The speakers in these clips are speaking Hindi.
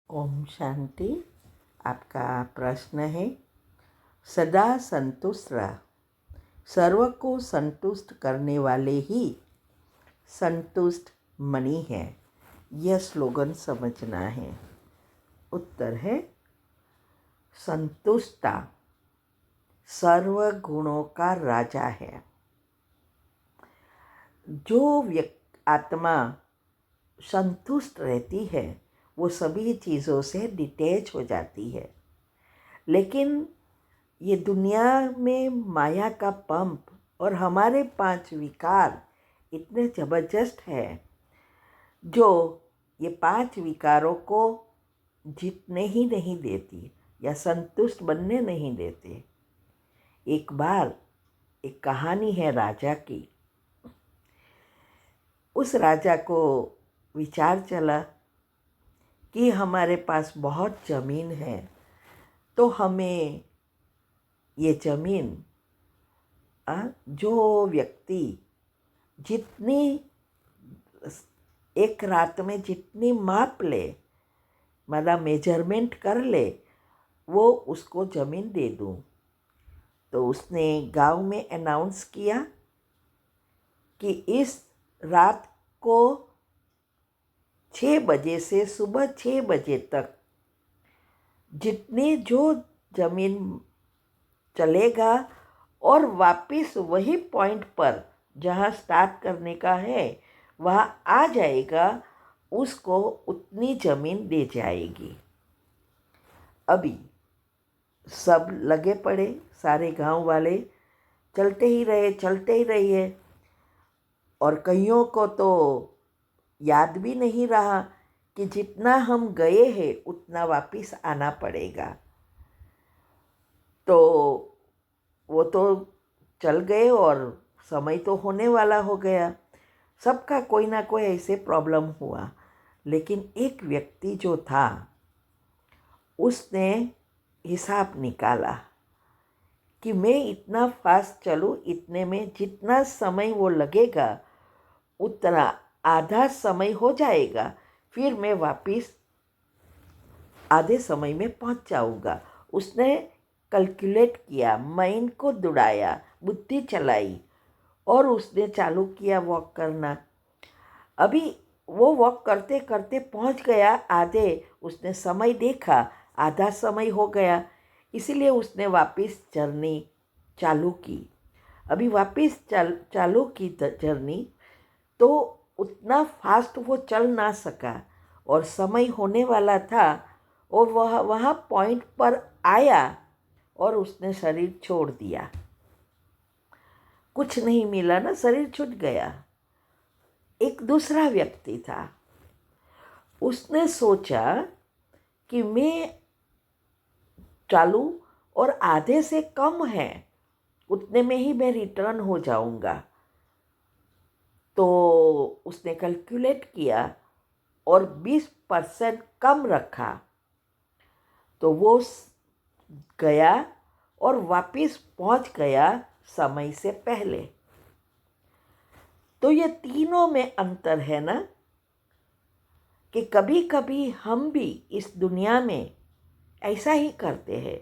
ओम शांति। आपका प्रश्न है, सदा संतुष्ट रह, सर्व को संतुष्ट करने वाले ही संतुष्ट मणि है। यह स्लोगन समझना है। उत्तर है, संतुष्टता सर्व गुणों का राजा है। जो आत्मा संतुष्ट रहती है वो सभी चीज़ों से डिटैच हो जाती है। लेकिन ये दुनिया में माया का पंप और हमारे 5 विकार इतने ज़बरदस्त है जो ये 5 विकारों को जीतने ही नहीं देती या संतुष्ट बनने नहीं देते। एक बार एक कहानी है राजा की। उस राजा को विचार चला कि हमारे पास बहुत ज़मीन है, तो हमें ये ज़मीन जो व्यक्ति जितनी एक रात में जितनी माप ले, मतलब मेजरमेंट कर ले, वो उसको ज़मीन दे दूं। तो उसने गांव में अनाउंस किया कि इस रात को 6 बजे से सुबह 6 बजे तक जितनी जो ज़मीन चलेगा और वापस वही पॉइंट पर जहाँ स्टार्ट करने का है वहाँ आ जाएगा, उसको उतनी ज़मीन दे जाएगी। अभी सब लगे पड़े, सारे गांव वाले चलते ही रहे और कईयों को तो याद भी नहीं रहा कि जितना हम गए हैं उतना वापस आना पड़ेगा। तो वो तो चल गए और समय तो होने वाला हो गया। सबका कोई ना कोई ऐसे प्रॉब्लम हुआ। लेकिन एक व्यक्ति जो था उसने हिसाब निकाला कि मैं इतना फास्ट चलूँ, इतने में जितना समय वो लगेगा उतना आधा समय हो जाएगा, फिर मैं वापस आधे समय में पहुंच जाऊंगा। उसने कैलकुलेट किया, माइंड को दौड़ाया, बुद्धि चलाई और उसने चालू किया वॉक करना। अभी वो वॉक करते करते पहुंच गया आधे, उसने समय देखा आधा समय हो गया, इसीलिए उसने वापस जर्नी चालू की। अभी वापस चालू की जर्नी, तो उतना फास्ट वो चल ना सका और समय होने वाला था और वह वहाँ पॉइंट पर आया और उसने शरीर छोड़ दिया। कुछ नहीं मिला ना, शरीर छूट गया। एक दूसरा व्यक्ति था, उसने सोचा कि मैं चालू और आधे से कम है, उतने में ही मैं रिटर्न हो जाऊंगा। तो उसने कैलकुलेट किया और 20% कम रखा, तो वो गया और वापस पहुंच गया समय से पहले। तो ये तीनों में अंतर है ना, कि कभी कभी हम भी इस दुनिया में ऐसा ही करते हैं।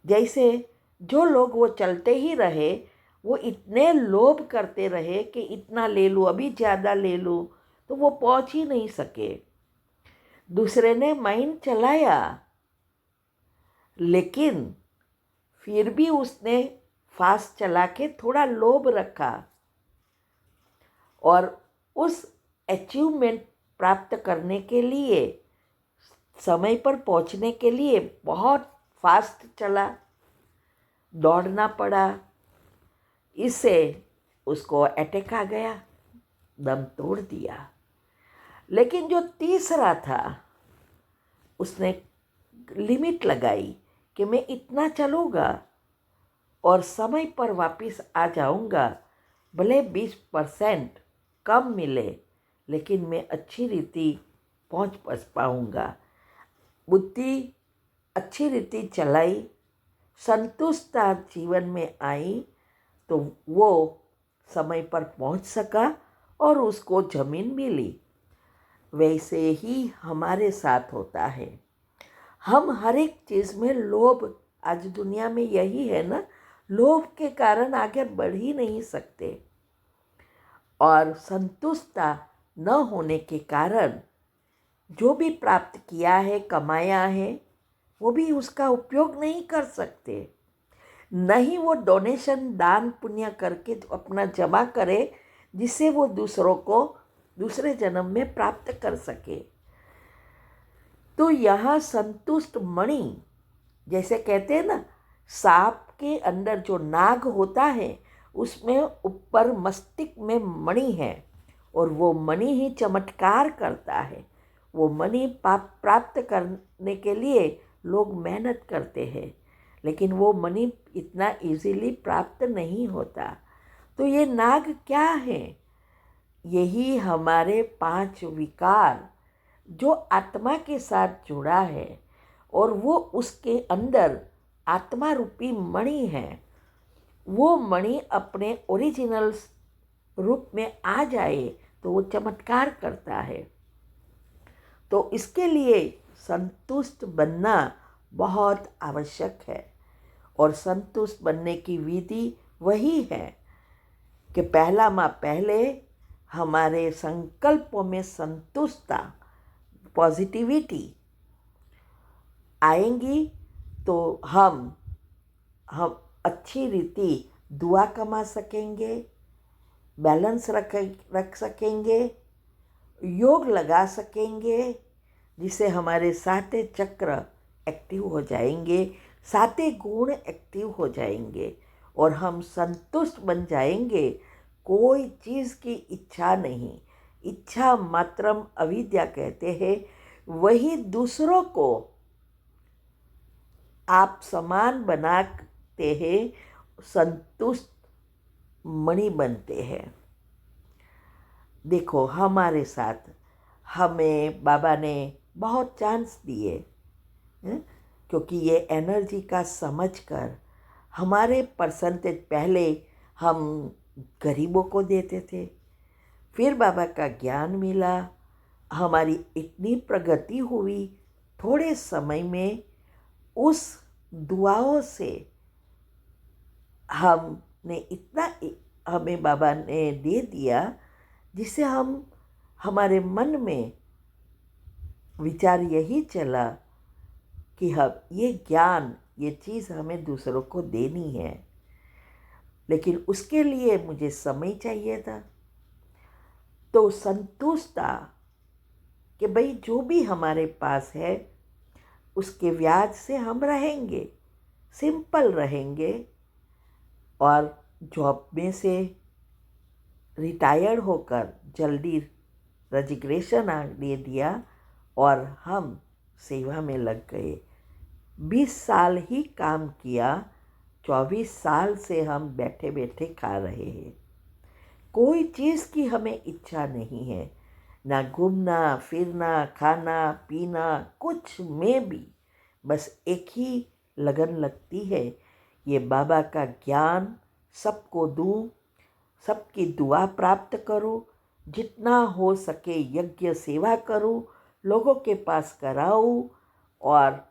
जैसे जो लोग वो चलते ही रहे, वो इतने लोभ करते रहे कि इतना ले लूँ, अभी ज़्यादा ले लूँ, तो वो पहुंच ही नहीं सके। दूसरे ने माइंड चलाया, लेकिन फिर भी उसने फास्ट चला के थोड़ा लोभ रखा और उस अचीवमेंट प्राप्त करने के लिए, समय पर पहुंचने के लिए बहुत फास्ट चला, दौड़ना पड़ा। इससे उसको अटैक आ गया, दम तोड़ दिया। लेकिन जो तीसरा था, उसने लिमिट लगाई कि मैं इतना चलूँगा और समय पर वापस आ जाऊँगा, भले 20% कम मिले, लेकिन मैं अच्छी रीति पहुँच पाऊँगा। बुद्धि अच्छी रीति चलाई, संतुष्टता जीवन में आई, तो वो समय पर पहुँच सका और उसको ज़मीन मिली। वैसे ही हमारे साथ होता है। हम हर एक चीज़ में लोभ, आज दुनिया में यही है ना, लोभ के कारण आगे बढ़ ही नहीं सकते, और संतुष्टता न होने के कारण जो भी प्राप्त किया है, कमाया है, वो भी उसका उपयोग नहीं कर सकते। नहीं वो डोनेशन, दान पुण्य करके अपना जमा करे, जिससे वो दूसरों को दूसरे जन्म में प्राप्त कर सके। तो यहाँ संतुष्ट मणि, जैसे कहते हैं ना, सांप के अंदर जो नाग होता है उसमें ऊपर मस्तिष्क में मणि है, और वो मणि ही चमत्कार करता है। वो मणि प्राप्त करने के लिए लोग मेहनत करते हैं, लेकिन वो मणि इतना इजीली प्राप्त नहीं होता। तो ये नाग क्या है? यही हमारे 5 विकार जो आत्मा के साथ जुड़ा है, और वो उसके अंदर आत्मा रूपी मणि है। वो मणि अपने ओरिजिनल रूप में आ जाए तो वो चमत्कार करता है। तो इसके लिए संतुष्ट बनना बहुत आवश्यक है, और संतुष्ट बनने की विधि वही है कि पहले हमारे संकल्पों में संतुष्टता, पॉजिटिविटी आएंगी, तो हम अच्छी रीति दुआ कमा सकेंगे, बैलेंस रख सकेंगे, योग लगा सकेंगे, जिससे हमारे 7 चक्र एक्टिव हो जाएंगे, 7 गुण एक्टिव हो जाएंगे, और हम संतुष्ट बन जाएंगे। कोई चीज़ की इच्छा नहीं, इच्छा मात्रम अविद्या कहते हैं। वही दूसरों को आप समान बनाते हैं, संतुष्ट मणि बनते हैं। देखो हमारे साथ हमें बाबा ने बहुत चांस दिए, क्योंकि ये एनर्जी का समझकर हमारे परसेंटेज पहले हम गरीबों को देते थे, फिर बाबा का ज्ञान मिला, हमारी इतनी प्रगति हुई थोड़े समय में। उस दुआओं से हमने इतना हमें बाबा ने दे दिया, जिससे हमारे मन में विचार यही चला कि हम ये ज्ञान, ये चीज़ हमें दूसरों को देनी है, लेकिन उसके लिए मुझे समय चाहिए था। तो संतुष्टता कि भाई जो भी हमारे पास है उसके ब्याज से हम रहेंगे, सिंपल रहेंगे, और जॉब में से रिटायर्ड होकर जल्दी रजिग्नेशन दे दिया, और हम सेवा में लग गए। 20 साल ही काम किया, 24 साल से हम बैठे बैठे खा रहे हैं। कोई चीज़ की हमें इच्छा नहीं है, ना घूमना फिरना, खाना पीना, कुछ में भी बस एक ही लगन लगती है, ये बाबा का ज्ञान सबको दूँ, सबकी दुआ प्राप्त करूँ, जितना हो सके यज्ञ सेवा करूँ, लोगों के पास कराऊँ, और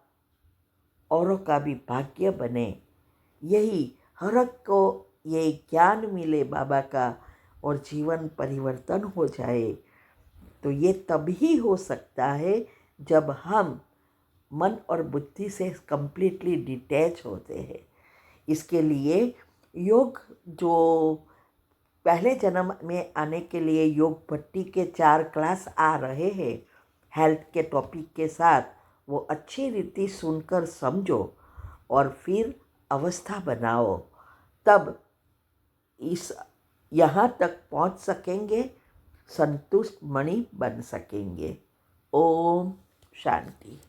औरों का भी भाग्य बने। यही हर एक को ये ज्ञान मिले बाबा का, और जीवन परिवर्तन हो जाए। तो ये तभी हो सकता है जब हम मन और बुद्धि से कंप्लीटली डिटैच होते हैं। इसके लिए योग, जो पहले जन्म में आने के लिए योग भट्टी के 4 क्लास आ रहे हैं हेल्थ के टॉपिक के साथ, वो अच्छी रीति सुनकर समझो और फिर अवस्था बनाओ, तब इस यहाँ तक पहुँच सकेंगे, संतुष्ट मणि बन सकेंगे। ओम शांति।